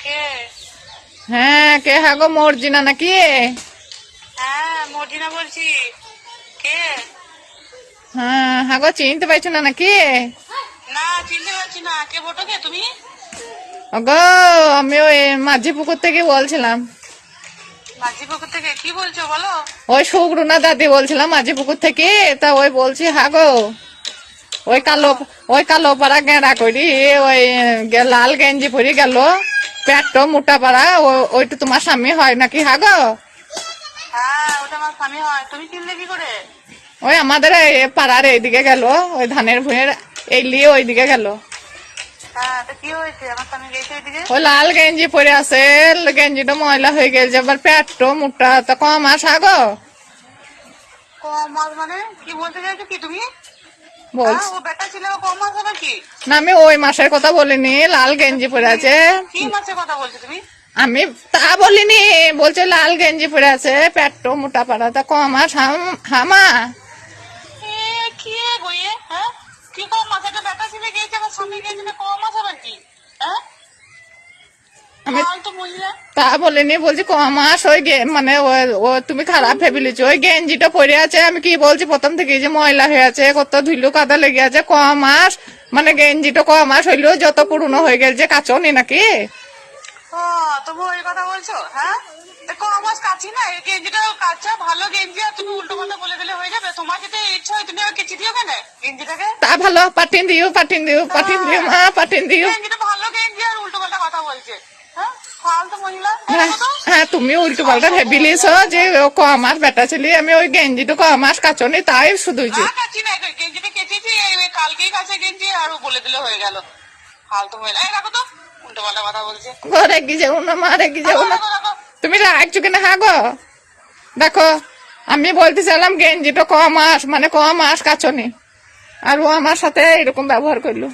কে? হ্যাঁ, কে হাগো? মর্জিনা নাকি? হ্যাঁ, মর্জিনা বলছি। কে? হ্যাঁ হাগো, চিনতে পারছো না নাকি? না, চিনতে পারছি না। কে বটো? কে তুমি? ওগো, আমি ওই মাঝি পুকুর থেকে বলছিলাম। মাঝি পুকুর থেকে? কি বলছো বলো। ওই সুগরুনা দাদি বলছিলাম মাঝি পুকুর থেকে। তা ওই বলছি হাগো, ওই কালো ওই কালো পাড়া গেঁড়া করি, ওই লাল গেঞ্জি পরি গেল, পেটটো মোটা পাড়া, ওইটা তোমার স্বামী হয় নাকি হাগো? হ্যাঁ, ওটা আমার স্বামী হয়। তুমি চিনলে কি করে? ওই আমাদের পাড়ার এইদিকে গেল, ওই ধানের ভুঁয়ের এই লিয়ে ওইদিকে গেল। হ্যাঁ, তো কি হয়েছে? আমার স্বামী গেছে ওইদিকে। ওই লাল গেঞ্জি পরে আছে, গেঞ্জিটা ময়লা হয়ে গেছে, আবার পেটটো মোটা, তা কম আস হাগো কম মাস মানে কি বলতে চাইছো কি তুমি? বলছি। ও বেটা ছিল, কম মাস হবে কি? না, আমি ওই মাসের কথা বলিনি, লাল গেঞ্জি পরে আছে। কি মাসের কথা বলছো তুমি? আমি তা বলিনি, বলছে লাল গেঞ্জি পরে আছে, পেটটো মোটা পাড়া, তা কম আস হামা। এ কি গো এ? হ্যাঁ, কি কম মাস? একটা বেটা ছিল গেছে, আমার স্বামী গেছে, না কম মাস হবে কি? হ্যাঁ, আমি ফালতু মহিলা। তা বলিনি, বলছি কম আস। ওই মানে ও তুমি খারাপ ভেবে লিছো, ওই গেঞ্জিটা পরে আছে। আমি কি বলছি প্রথম থেকে, যে ময়লা হয়ে আছে, কত ধুলো কাদা লেগে আছে, কম আস মানে গেঞ্জিটা কম আস হইলো, যত পুরনো হয়ে গেছে কাচনি নাকি? ও, তুমি ওই কথা বলছো? হ্যাঁ, দেখো আমার কাছি না, এই গেঞ্জিটা কাঁচা ভালো গেঞ্জি, আর তুমি উল্টো কথা বলে দিলে হয়ে যাবে? তোমার যদি ইচ্ছা হয় তুমি আবার কেচে দিও কেন গেঞ্জিটাকে? তা ভালো, পাঠিয়ে দিও মা, পাঠিয়ে দিও। গেঞ্জিটা ভালো গেঞ্জি, আর উল্টো পাল্টা কথা বলছে। হ্যাঁ, ফালতু মহিলা। হ্যাঁ হ্যাঁ, তুমি উল্টো পাল্টা ভেবে লিছো, যে ও কমাস বেটা ছিলি, আমি ওই গেঞ্জিটা কমাস কাচনি, তাই শুধু কাছি না, গেঞ্জিটা কেচেছি, এই কালকেই কাছে গেঞ্জি, আর ও বলে দিলে হয়ে গেল। ফালতু মহিলা। এই রাখো তো, উল্টো পাল্টা কথা বলছে। ঘরে কি যাবো না, মারে কি যাবো না। রাখো, রাখো। তুমি রাখছো কেন হাগো? দেখো, আমি বলতে চাইলাম গেঞ্জিটা কম আস, মানে কম আস কাচনি, আর ও আমার সাথে এরকম ব্যবহার করলো।